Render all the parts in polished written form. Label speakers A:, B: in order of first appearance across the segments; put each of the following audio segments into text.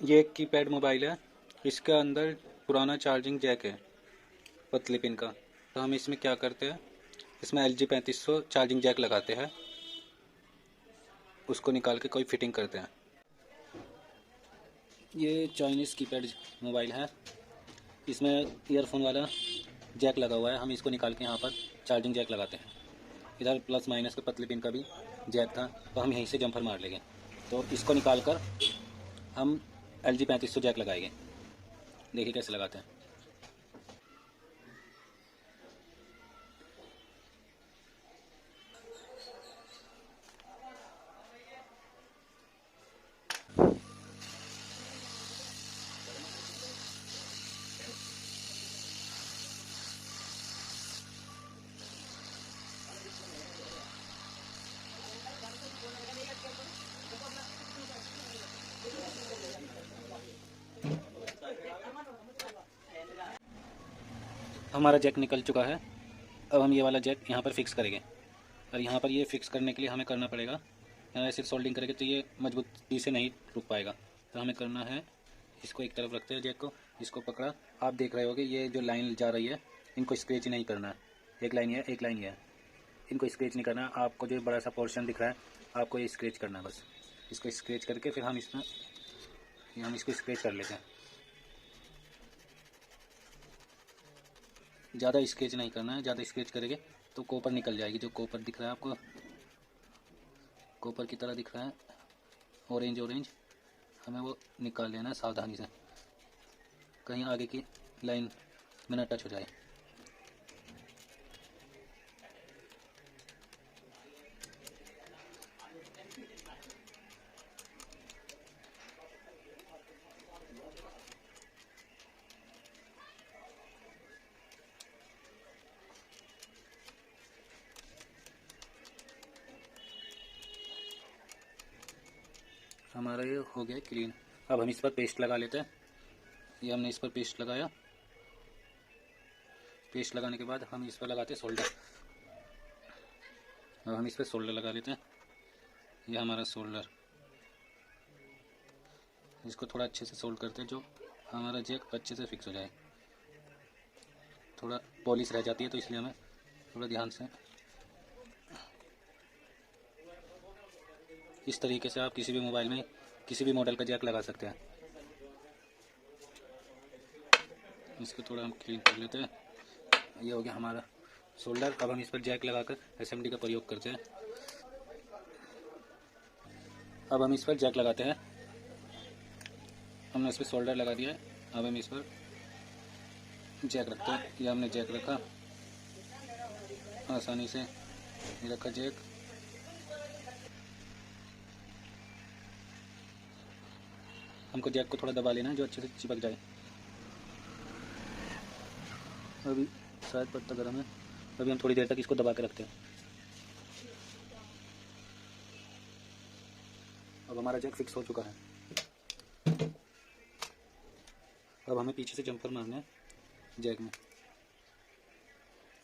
A: ये एक keypad mobile है। इसके अंदर पुराना चार्जिंग जैक है पतली पिन का। तो हम इसमें क्या करते हैं, इसमें LG 3500 चार्जिंग जैक लगाते हैं, उसको निकाल के कोई फिटिंग करते हैं। ये चाइनीज़ कीपैड मोबाइल है, इसमें ईयरफोन वाला जैक लगा हुआ है। हम इसको निकाल के यहाँ पर चार्जिंग जैक लगाते हैं। इधर प्लस माइनस के पतली पिन का भी जैक था, तो हम यहीं से जम्फर मार लेंगे। तो इसको निकाल कर हम LG 3500 जैक लगाएंगे। देखिए कैसे लगाते हैं। हमारा जैक निकल चुका है। अब हम ये वाला जैक यहाँ पर फिक्स करेंगे। और यहाँ पर ये फिक्स करने के लिए हमें करना पड़ेगा, ऐसे सोल्डिंग करेंगे तो ये मजबूती से नहीं रुक पाएगा। तो हमें करना है, इसको एक तरफ रखते हैं जैक को, इसको पकड़ा। आप देख रहे होगे ये जो लाइन जा रही है, इनको स्क्रैच नहीं करना है। एक लाइन ये है, एक लाइन ये है, इनको स्क्रैच नहीं करना है। आपको जो बड़ा सा पोर्शन दिख रहा है, आपको ये स्क्रैच करना है बस। इसको स्क्रैच करके फिर हम इसको स्क्रैच कर लेते हैं। ज़्यादा स्केच नहीं करना है, ज़्यादा स्केच करेंगे तो कॉपर निकल जाएगी। जो कॉपर दिख रहा है आपको, कॉपर की तरह दिख रहा है, ऑरेंज ऑरेंज, हमें वो निकाल लेना है सावधानी से, कहीं आगे की लाइन में न टच हो जाए। हमारा ये हो गया क्लीन। अब हम इस पर पेस्ट लगा लेते हैं। ये हमने इस पर पेस्ट लगाया। पेस्ट लगाने के बाद हम इस पर लगाते हैं सोल्डर। अब हम इस पर सोल्डर लगा लेते हैं। ये हमारा सोल्डर, इसको थोड़ा अच्छे से सोल्ड करते हैं, जो हमारा जैक अच्छे से फिक्स हो जाए। थोड़ा पॉलिश रह जाती है तो इसलिए हमें थोड़ा ध्यान से। इस तरीके से आप किसी भी मोबाइल में किसी भी मॉडल का जैक लगा सकते हैं। इसको थोड़ा हम क्लीन कर लेते हैं। ये हो गया हमारा सोल्डर। अब हम इस पर जैक लगाकर SMD का प्रयोग करते हैं। अब हम इस पर जैक लगाते हैं। हमने इस पर सोल्डर लगा दिया है। अब हम इस पर जैक रखते हैं। ये हमने जैक रखा, आसानी से ये रखा जैक। हमको जैक को थोड़ा दबा लेना है, जो अच्छे से चिपक जाए। अभी शायद पत्ता गर्म है, अभी हम थोड़ी देर तक इसको दबा के रखते हैं। अब हमारा जैक फिक्स हो चुका है। अब हमें पीछे से जम्पर मारना है जैक में।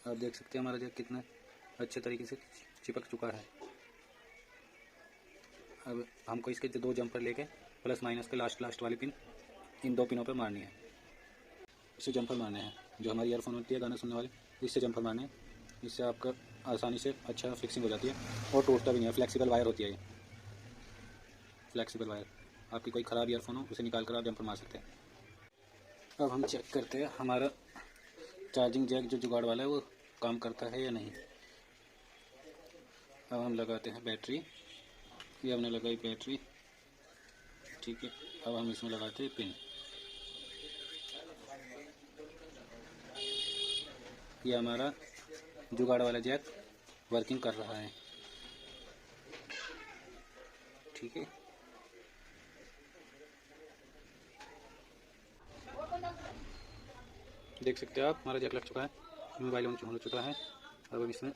A: आप देख सकते हैं हमारा जैक कितना अच्छे तरीके से चिपक चुका है। अब हमको इसके दो जम्पर लेके प्लस माइनस के लास्ट वाली पिन, इन दो पिनों पर मारनी है। इससे जम्पर मारने हैं, जो हमारी ईयरफोन होती है गाना सुनने वाले, इससे जम्पर मारने हैं। इससे आपका आसानी से अच्छा फिक्सिंग हो जाती है और टूटता भी नहीं है। फ्लेक्सिबल वायर होती है ये, फ्लेक्सिबल वायर। आपकी कोई ख़राब ईयरफोन हो, उसे निकाल कर आप जम्पर मार सकते हैं। अब हम चेक करते हैं हमारा चार्जिंग जैक जो जुगाड़ वाला है वो काम करता है या नहीं। अब हम लगाते हैं बैटरी। ये हमने लगाई बैटरी, ठीक है। अब हम इसमें लगाते हैं पिन। ये हमारा जुगाड़ वाला जैक वर्किंग कर रहा है, ठीक है। देख सकते हैं आप, हमारा जैक लग चुका है, मोबाइल ऑन हो चुका है। अब हम इसमें